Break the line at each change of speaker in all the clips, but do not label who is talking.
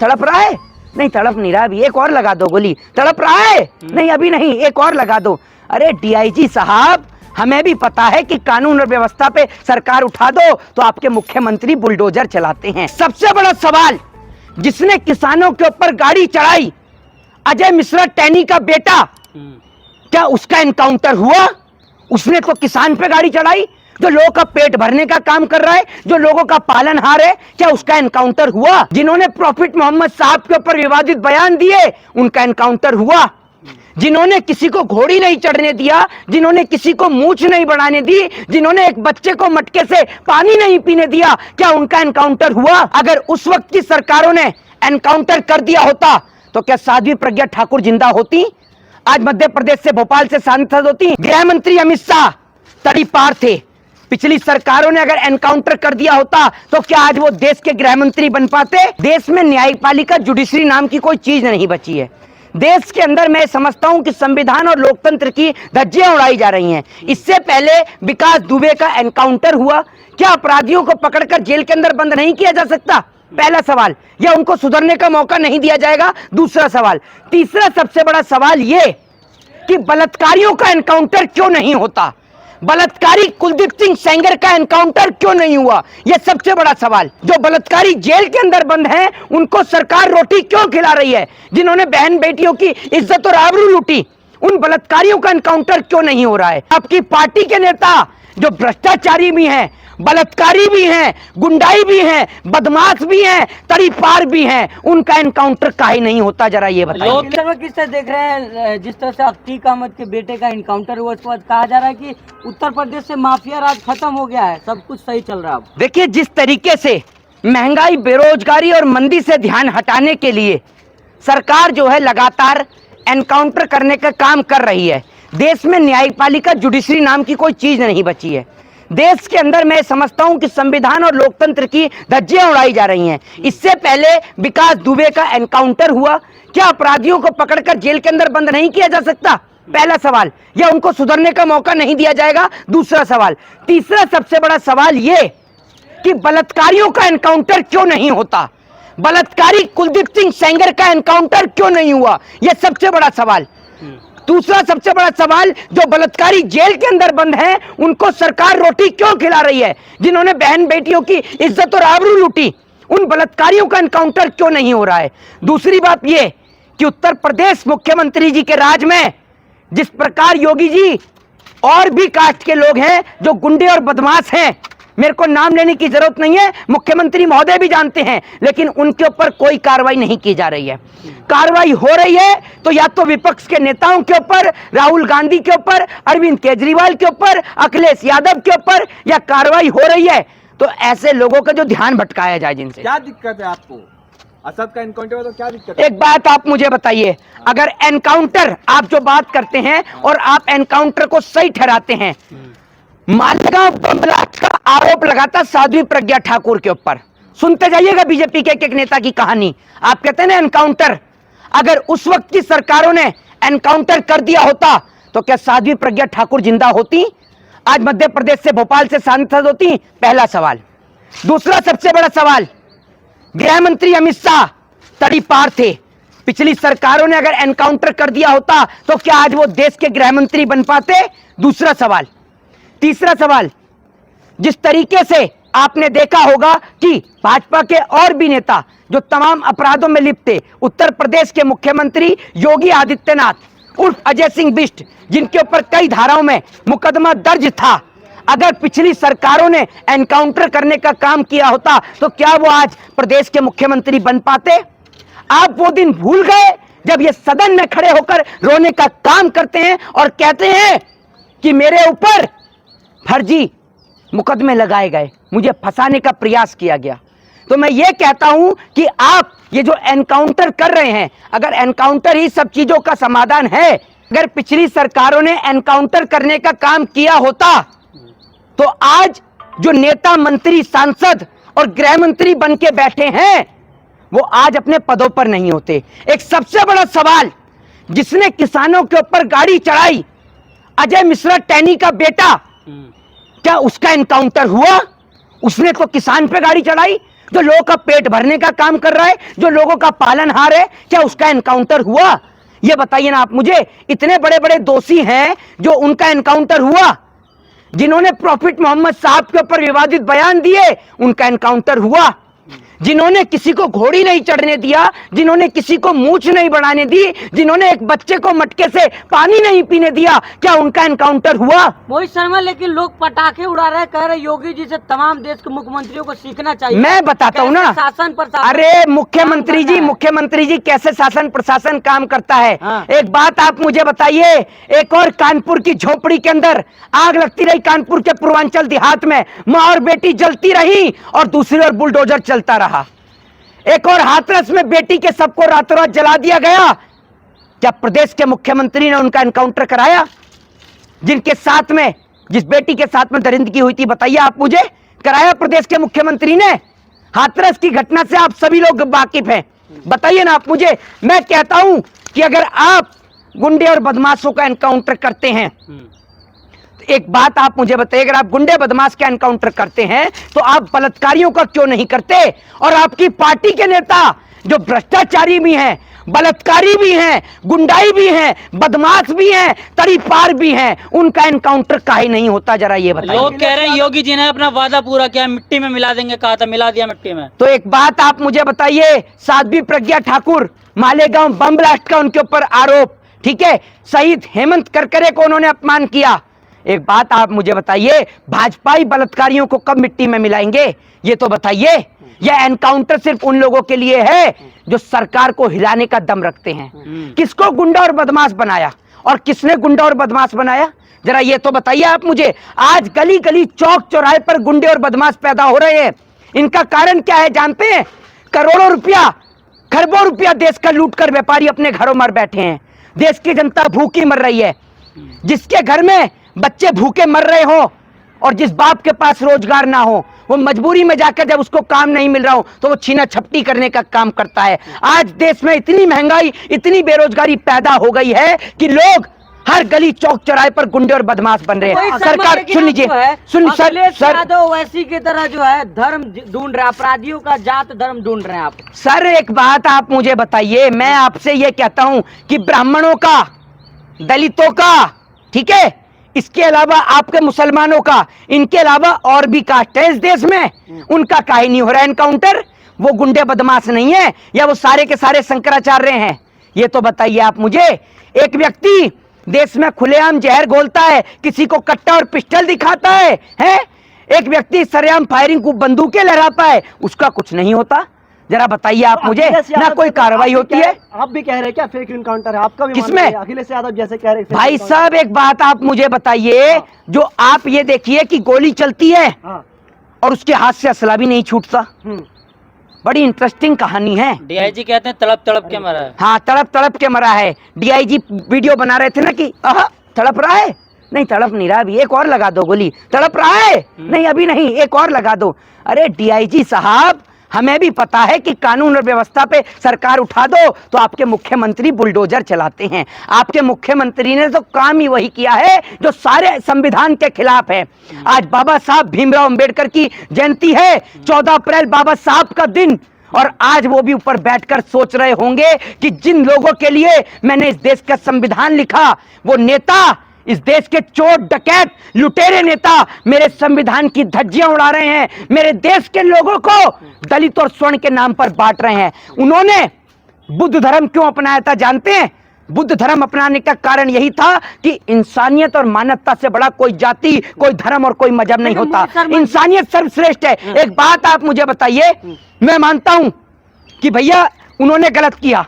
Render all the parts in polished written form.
तड़प रहा है? नहीं तड़प नहीं रहा, अभी एक और लगा दो गोली। तड़प रहा है? नहीं अभी नहीं, एक और लगा दो। अरे डीआईजी साहब, हमें भी पता है कि कानून और व्यवस्था पे सरकार उठा दो तो आपके मुख्यमंत्री बुलडोजर चलाते हैं। सबसे बड़ा सवाल, जिसने किसानों के ऊपर गाड़ी चढ़ाई, अजय मिश्रा टैनी का बेटा, क्या उसका एनकाउंटर हुआ? उसने तो किसान पे गाड़ी चढ़ाई, जो लोगों का पेट भरने का काम कर रहा है, जो लोगों का पालनहार है, क्या उसका एनकाउंटर हुआ? जिन्होंने प्रॉफिट मोहम्मद साहब के ऊपर विवादित बयान दिए, उनका एनकाउंटर हुआ? जिन्होंने किसी को घोड़ी नहीं चढ़ने दिया, जिन्होंने किसी को मूंछ नहीं बढ़ाने दी, जिन्होंने एक बच्चे को मटके से पानी नहीं पीने दिया, क्या उनका एनकाउंटर हुआ? अगर उस वक्त की सरकारों ने एनकाउंटर कर दिया होता तो क्या साध्वी प्रज्ञा ठाकुर जिंदा होती? आज मध्य प्रदेश से, भोपाल से सांसद होती? गृह मंत्री अमित शाह तड़ी पार थे। पिछली सरकारों ने अगर एनकाउंटर कर दिया होता तो क्या आज वो देश के गृह मंत्री बन पाते? देश में न्यायपालिका, जुडिशरी नाम की कोई चीज नहीं बची है। देश के अंदर मैं समझता हूं कि संविधान और लोकतंत्र की धज्जियां उड़ाई जा रही हैं। इससे पहले विकास दुबे का एनकाउंटर हुआ, क्या अपराधियों को पकड़कर जेल के अंदर बंद नहीं किया जा सकता? पहला सवाल। या उनको सुधरने का मौका नहीं दिया जाएगा? दूसरा सवाल। तीसरा सबसे बड़ा सवाल यह कि बलात्कारियों का एनकाउंटर क्यों नहीं होता? बलात्कारी कुलदीप सिंह सेंगर का एनकाउंटर क्यों नहीं हुआ? यह सबसे बड़ा सवाल। जो बलात्कारी जेल के अंदर बंद हैं, उनको सरकार रोटी क्यों खिला रही है? जिन्होंने बहन बेटियों की इज्जत और आबरू लूटी, उन बलात्कारियोयों का एनकाउंटर क्यों नहीं हो रहा है? आपकी पार्टी के नेता जो भ्रष्टाचारी भी हैं, बलात्कारी भी हैं, गुंडाई भी हैं, बदमाश भी हैं, तड़ीपार भी हैं, उनका एनकाउंटर काहे नहीं होता? जरा ये बताइए।
लोग किस तरह देख रहे हैं? जिस तरह से अतीक अहमद के बेटे का एनकाउंटर हुआ, उसके बाद कहा जा रहा है कि उत्तर प्रदेश से माफिया राज खत्म हो गया है, सब कुछ सही चल रहा है।
देखिए, जिस तरीके से महंगाई, बेरोजगारी और मंदी से ध्यान हटाने के लिए सरकार जो है लगातार एनकाउंटर करने का काम कर रही है, देश में न्यायपालिका, जुडिशरी नाम की कोई चीज नहीं बची है। देश के अंदर मैं समझता हूं कि संविधान और लोकतंत्र की धज्जियां उड़ाई जा रही हैं। इससे पहले विकास दुबे का एनकाउंटर हुआ, क्या अपराधियों को पकड़कर जेल के अंदर बंद नहीं किया जा सकता? पहला सवाल। या उनको सुधरने का मौका नहीं दिया जाएगा? दूसरा सवाल। तीसरा सबसे बड़ा सवाल यह कि बलात्कारियों का एनकाउंटर क्यों नहीं होता? बलात्कारी कुलदीप सिंह सेंगर का एनकाउंटर क्यों नहीं हुआ? यह सबसे बड़ा सवाल। दूसरा सबसे बड़ा सवाल, जो बलात्कारी जेल के अंदर बंद हैं, उनको सरकार रोटी क्यों खिला रही है? जिन्होंने बहन बेटियों की इज्जत और आबरू लूटी, उन बलात्कारियों का एनकाउंटर क्यों नहीं हो रहा है? दूसरी बात यह कि उत्तर प्रदेश मुख्यमंत्री जी के राज में जिस प्रकार योगी जी और भी कास्ट के लोग हैं जो गुंडे और बदमाश हैं, मेरे को नाम लेने की जरूरत नहीं है, मुख्यमंत्री महोदय भी जानते हैं, लेकिन उनके ऊपर कोई कार्रवाई नहीं की जा रही है। कार्रवाई हो रही है तो या तो विपक्ष के नेताओं के ऊपर, राहुल गांधी के ऊपर, अरविंद केजरीवाल के ऊपर, अखिलेश यादव के ऊपर, या कार्रवाई हो रही है तो ऐसे लोगों का जो ध्यान भटकाया जाए। जिनसे
क्या दिक्कत है आपको? असद का एनकाउंटर में तो क्या दिक्कत है?
एक बात आप मुझे बताइए, अगर एनकाउंटर आप जो बात करते हैं और आप एनकाउंटर को सही ठहराते हैं, मालेगांव बम ब्लास्ट का आरोप लगाता साध्वी प्रज्ञा ठाकुर के ऊपर, सुनते जाइएगा बीजेपी के एक नेता की कहानी। आप कहते हैं ना एनकाउंटर, अगर उस वक्त की सरकारों ने एनकाउंटर कर दिया होता तो क्या साध्वी प्रज्ञा ठाकुर जिंदा होती? आज मध्य प्रदेश से, भोपाल से सांसद होती? पहला सवाल। दूसरा सबसे बड़ा सवाल, गृह मंत्री अमित शाह तड़ी पार थे। पिछली सरकारों ने अगर एनकाउंटर कर दिया होता तो क्या आज वो देश के गृह मंत्री बन पाते? दूसरा सवाल। तीसरा सवाल, जिस तरीके से आपने देखा होगा कि भाजपा के और भी नेता जो तमाम अपराधों में लिप्त थे, उत्तर प्रदेश के मुख्यमंत्री योगी आदित्यनाथ उर्फ अजय सिंह बिष्ट, जिनके ऊपर कई धाराओं में मुकदमा दर्ज था, अगर पिछली सरकारों ने एनकाउंटर करने का काम किया होता तो क्या वो आज प्रदेश के मुख्यमंत्री बन पाते? आप वो दिन भूल गए जब ये सदन में खड़े होकर रोने का काम करते हैं और कहते हैं कि मेरे ऊपर फर्जी मुकदमे लगाए गए, मुझे फंसाने का प्रयास किया गया। तो मैं ये कहता हूं कि आप ये जो एनकाउंटर कर रहे हैं, अगर एनकाउंटर ही सब चीजों का समाधान है, अगर पिछली सरकारों ने एनकाउंटर करने का काम किया होता तो आज जो नेता, मंत्री, सांसद और गृह मंत्री बन के बैठे हैं वो आज अपने पदों पर नहीं होते। एक सबसे बड़ा सवाल, जिसने किसानों के ऊपर गाड़ी चढ़ाई, अजय मिश्रा टैनी का बेटा, क्या उसका एनकाउंटर हुआ? उसने तो किसान पे गाड़ी चढ़ाई, जो लोगों का पेट भरने का काम कर रहा है, जो लोगों का पालनहार है, क्या उसका एनकाउंटर हुआ? ये बताइए ना आप मुझे। इतने बड़े बड़े दोषी हैं जो उनका एनकाउंटर हुआ? जिन्होंने प्रॉफिट मोहम्मद साहब के ऊपर विवादित बयान दिए, उनका एनकाउंटर हुआ? जिन्होंने किसी को घोड़ी नहीं चढ़ने दिया, जिन्होंने किसी को मूंछ नहीं बढ़ाने दी, जिन्होंने एक बच्चे को मटके से पानी नहीं पीने दिया, क्या उनका एनकाउंटर हुआ?
मोहित शर्मा, लेकिन लोग पटाखे उड़ा रहे, कह रहे योगी जी से तमाम देश के मुख्यमंत्रियों को सीखना चाहिए।
मैं बताता हूँ ना,
शासन प्रशासन।
अरे मुख्यमंत्री जी कैसे शासन प्रशासन काम करता है।
हाँ।
एक बात आप मुझे बताइए, एक और कानपुर की झोपड़ी के अंदर आग लगती रही, कानपुर के पूर्वांचल देहात में माँ और बेटी जलती रही और दूसरी ओर बुलडोजर चलता रहा। एक और हाथरस में बेटी के सबको रातों रात जला दिया गया। क्या प्रदेश के मुख्यमंत्री ने उनका एनकाउंटर कराया? जिनके साथ में, जिस बेटी के साथ में दरिंदगी हुई थी, बताइए आप मुझे, कराया प्रदेश के मुख्यमंत्री ने? हाथरस की घटना से आप सभी लोग वाकिफ हैं, बताइए ना आप मुझे। मैं कहता हूं कि अगर आप गुंडे और बदमाशों का एनकाउंटर करते हैं, एक बात आप मुझे बताइए, अगर आप गुंडे बदमाश का एनकाउंटर करते हैं तो आप बलात्कारियों का क्यों नहीं करते? और आपकी पार्टी के नेता जो भ्रष्टाचारी भी हैं, बलात्कारी भी हैं, गुंडाई भी हैं, बदमाश भी हैं, तड़ीपार भी हैं, उनका एनकाउंटर काहे नहीं होता? जरा ये बताइए।
लोग कह रहे हैं योगी जी ने अपना वादा पूरा किया, मिट्टी में मिला देंगे कहा था, मिला दिया मिट्टी में।
तो एक बात आप मुझे बताइए, साध्वी प्रज्ञा ठाकुर, मालेगांव बम ब्लास्ट का उनके ऊपर आरोप, ठीक है, शहीद हेमंत करकरे को उन्होंने अपमान किया। एक बात आप मुझे बताइए, भाजपाई बलात्कारियों को कब मिट्टी में मिलाएंगे? ये तो बताइए। यह एनकाउंटर सिर्फ उन लोगों के लिए है जो सरकार को हिलाने का दम रखते हैं। किसको गुंडा और बदमाश बनाया और किसने गुंडा और बदमाश बनाया? जरा ये तो बताइए आप मुझे। आज गली गली चौक चौराहे पर गुंडे और बदमाश पैदा हो रहे हैं। इनका कारण क्या है जानते हैं? करोड़ों रुपया, खरबों रुपया देश का लूट कर व्यापारी अपने घरों में बैठे हैं। देश की जनता भूखी मर रही है। जिसके घर में बच्चे भूखे मर रहे हो और जिस बाप के पास रोजगार ना हो, वो मजबूरी में जाकर जब उसको काम नहीं मिल रहा हो तो वो छीना झपटी करने का काम करता है। आज देश में इतनी महंगाई, इतनी बेरोजगारी पैदा हो गई है कि लोग हर गली चौक चौराहे पर गुंडे और बदमाश बन रहे हैं। सरकार, सुन लीजिए, सुन सर,
वैसी की तरह जो है धर्म ढूंढ रहे हैं, अपराधियों का जात धर्म ढूंढ रहे हैं आप।
सर एक बात आप मुझे बताइए, मैं आपसे ये कहता हूं कि ब्राह्मणों का, दलितों का, ठीक है, इसके अलावा आपके मुसलमानों का, इनके अलावा और भी कास्ट है इस देश में, उनका काहे नहीं हो रहा एनकाउंटर? वो गुंडे बदमाश नहीं है या वो सारे के सारे शंकराचार्य हैं? ये तो बताइए आप मुझे। एक व्यक्ति देश में खुलेआम जहर घोलता है, किसी को कट्टा और पिस्टल दिखाता है, हैं? एक व्यक्ति सरेआम फायरिंग को बंदूकें लहराता है, उसका कुछ नहीं होता। जरा बताइए आप मुझे, ना कोई कार्रवाई होती है।
आप भी कह रहे हैं क्या फेक इनकाउंटर है? आपका भी
किसमें?
अखिलेश यादव जैसे कह रहे हैं।
भाई साहब एक बात आप मुझे बताइए, जो आप ये देखिए कि गोली चलती है और उसके हाथ से असला भी नहीं छूटता। बड़ी इंटरेस्टिंग कहानी है।
डीआईजी कहते हैं तड़प तड़प के मरा है।
हाँ, तड़प तड़प के मरा है। डीआईजी वीडियो बना रहे थे ना कि तड़प रहा है, नहीं तड़प नहीं रहा, अभी एक और लगा दो गोली। तड़प रहा है, नहीं अभी नहीं, एक और लगा दो। अरे डीआईजी साहब, हमें भी पता है कि कानून और व्यवस्था पे सरकार उठा दो तो आपके मुख्यमंत्री बुलडोजर चलाते हैं। आपके मुख्यमंत्री ने तो काम ही वही किया है जो सारे संविधान के खिलाफ है। आज बाबा साहब भीमराव अंबेडकर की जयंती है, 14 अप्रैल बाबा साहब का दिन, और आज वो भी ऊपर बैठकर सोच रहे होंगे कि जिन लोगों के लिए मैंने इस देश का संविधान लिखा, वो नेता, इस देश के चोर डकैत लुटेरे नेता मेरे संविधान की धज्जियां उड़ा रहे हैं, मेरे देश के लोगों को दलित और स्वर्ण के नाम पर बांट रहे हैं। उन्होंने बुद्ध धर्म क्यों अपनाया था जानते हैं? बुद्ध धर्म अपनाने का कारण यही था कि इंसानियत और मानवता से बड़ा कोई जाति, कोई धर्म और कोई मजहब नहीं होता। इंसानियत सर्वश्रेष्ठ है। एक बात आप मुझे बताइए, मैं मानता हूं कि भैया उन्होंने गलत किया,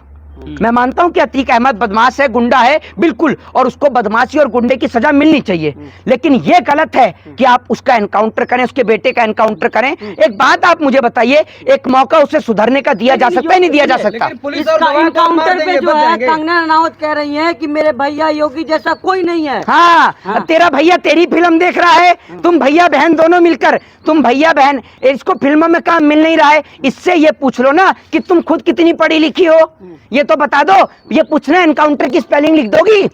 मैं मानता हूं कि अतीक अहमद बदमाश है, गुंडा है, बिल्कुल, और उसको बदमाशी और गुंडे की सजा मिलनी चाहिए। लेकिन यह गलत है कि आप उसका एनकाउंटर करें, उसके बेटे का एनकाउंटर करें। एक बात आप मुझे बताइए, एक मौका उसे सुधरने का दिया जा सकता है, नहीं दिया जा सकता?
एनकाउंटर पे जो है कंगना रनावत कह रही है कि मेरे भैया योगी जैसा कोई नहीं है।
हाँ, तेरा भैया तेरी फिल्म देख रहा है, तुम भैया बहन दोनों मिलकर, तुम भैया बहन, इसको फिल्मों में काम मिल नहीं रहा है, इससे ये पूछ लो ना कि तुम खुद कितनी पढ़ी लिखी हो। ये तो बता दो, ये पूछना एनकाउंटर की स्पेलिंग लिख दोगी?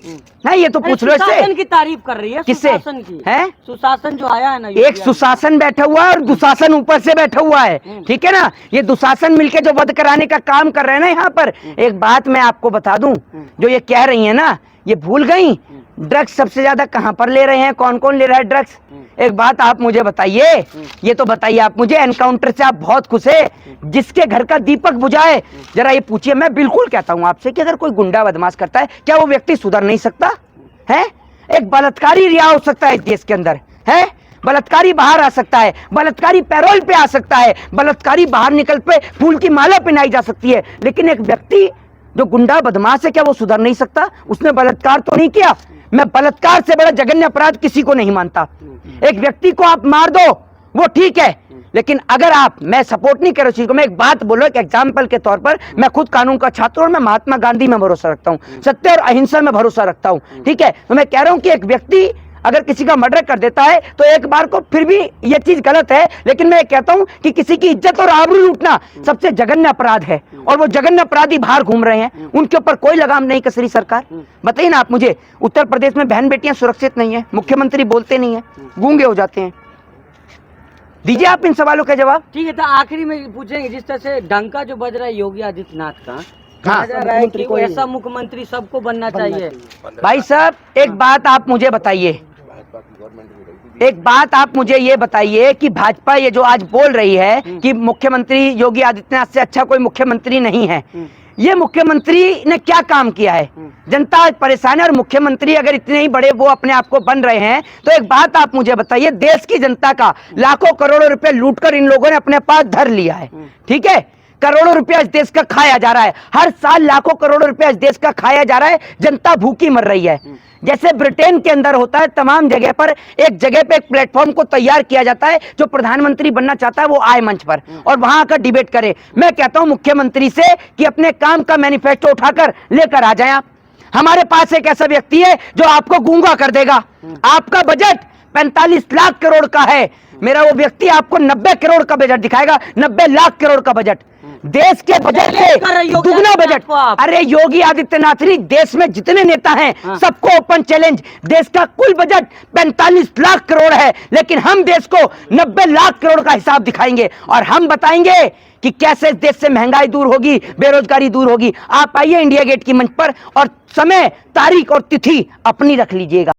है ये तो पूछ लो
सुशासन
इससे।
की तारीफ कर रही है,
किससे?
सुशासन की
है?
सुशासन जो आया है ना,
एक सुशासन बैठा हुआ है और दुशासन ऊपर से बैठा हुआ है, ठीक है ना? ये दुशासन मिलके जो वध कराने का काम कर रहे हैं ना यहाँ पर। एक बात मैं आपको बता दूं, जो ये कह रही है ना, ये भूल गई ड्रग्स सबसे ज्यादा कहां पर ले रहे हैं, कौन कौन ले रहा है ड्रग्स? एक बात आप मुझे बताइए, ये तो बताइए आप मुझे, एनकाउंटर से आप बहुत खुश है, जिसके घर का दीपक बुझाए, जरा ये पूछिए। मैं बिल्कुल कहता हूं आपसे कि अगर कोई गुंडा बदमाश करता है, क्या वो व्यक्ति सुधर नहीं सकता है? एक बलात्कारी रिहा हो सकता है इस देश के अंदर, है? बलात्कारी बाहर आ सकता है, बलात्कारी पैरोल पे आ सकता है, बलात्कारी बाहर निकल पे फूल की माला पहनाई जा सकती है, लेकिन एक व्यक्ति जो गुंडा बदमाश है, क्या वो सुधर नहीं सकता? उसने बलात्कार तो नहीं किया। मैं बलात्कार से बड़ा जघन्य अपराध किसी को नहीं मानता। एक व्यक्ति को आप मार दो वो ठीक है, लेकिन अगर आप, मैं सपोर्ट नहीं कर रहा चीज को, मैं एक बात बोलो, एक एग्जाम्पल के तौर पर, मैं खुद कानून का छात्र और मैं महात्मा गांधी में भरोसा रखता हूं, सत्य और अहिंसा में भरोसा रखता हूं, ठीक है? तो मैं कह रहा हूं कि एक व्यक्ति अगर किसी का मर्डर कर देता है तो एक बार को फिर भी ये चीज गलत है, लेकिन मैं कहता हूं कि किसी की इज्जत और आबरू लूटना सबसे जघन्य अपराध है, और वो जघन्य अपराधी बाहर घूम रहे हैं, उनके ऊपर कोई लगाम नहीं कस रही सरकार। बताइए ना आप मुझे, उत्तर प्रदेश में बहन बेटियां सुरक्षित नहीं है, मुख्यमंत्री बोलते नहीं है, गूंगे हो जाते हैं। दीजिए आप इन सवालों का जवाब।
ठीक है, तो आखिरी में पूछेंगे, जिस तरह से डंका जो बज रहा है योगी आदित्यनाथ का, कहा जा रहा है कि वो ऐसा मुख्यमंत्री सबको बनना चाहिए।
भाई साहब एक बात आप मुझे बताइए, एक बात आप मुझे ये बताइए कि भाजपा ये जो आज बोल रही है कि मुख्यमंत्री योगी आदित्यनाथ से अच्छा कोई मुख्यमंत्री नहीं है, ये मुख्यमंत्री ने क्या काम किया है? जनता आज परेशान है, और मुख्यमंत्री अगर इतने ही बड़े वो अपने आप को बन रहे हैं, तो एक बात आप मुझे बताइए, देश की जनता का लाखों करोड़ों रुपए लूटकर इन लोगों ने अपने पास धर लिया है, ठीक है? करोड़ों रुपया इस देश का खाया जा रहा है, हर साल लाखों करोड़ों रुपया इस देश का खाया जा रहा है, जनता भूखी मर रही है। जैसे ब्रिटेन के अंदर होता है, तमाम जगह पर एक जगह पे एक प्लेटफॉर्म को तैयार किया जाता है, जो प्रधानमंत्री बनना चाहता है वो आए मंच पर और वहां आकर डिबेट करे। मैं कहता हूं मुख्यमंत्री से कि अपने काम का मैनिफेस्टो उठाकर लेकर आ जाए आप। हमारे पास एक ऐसा व्यक्ति है जो आपको गूंगा कर देगा। आपका बजट 45 लाख करोड़ का है, मेरा वो व्यक्ति आपको 90 करोड़ का बजट दिखाएगा, 90 लाख करोड़ का बजट, देश के बजट से दुगना बजट। अरे योगी आदित्यनाथ जी, देश में जितने नेता हैं सबको ओपन चैलेंज, देश का कुल बजट 45 लाख करोड़ है, लेकिन हम देश को 90 लाख करोड़ का हिसाब दिखाएंगे और हम बताएंगे कि कैसे इस देश से महंगाई दूर होगी, बेरोजगारी दूर होगी। आप आइए इंडिया गेट की मंच पर और समय, तारीख और तिथि अपनी रख लीजिएगा।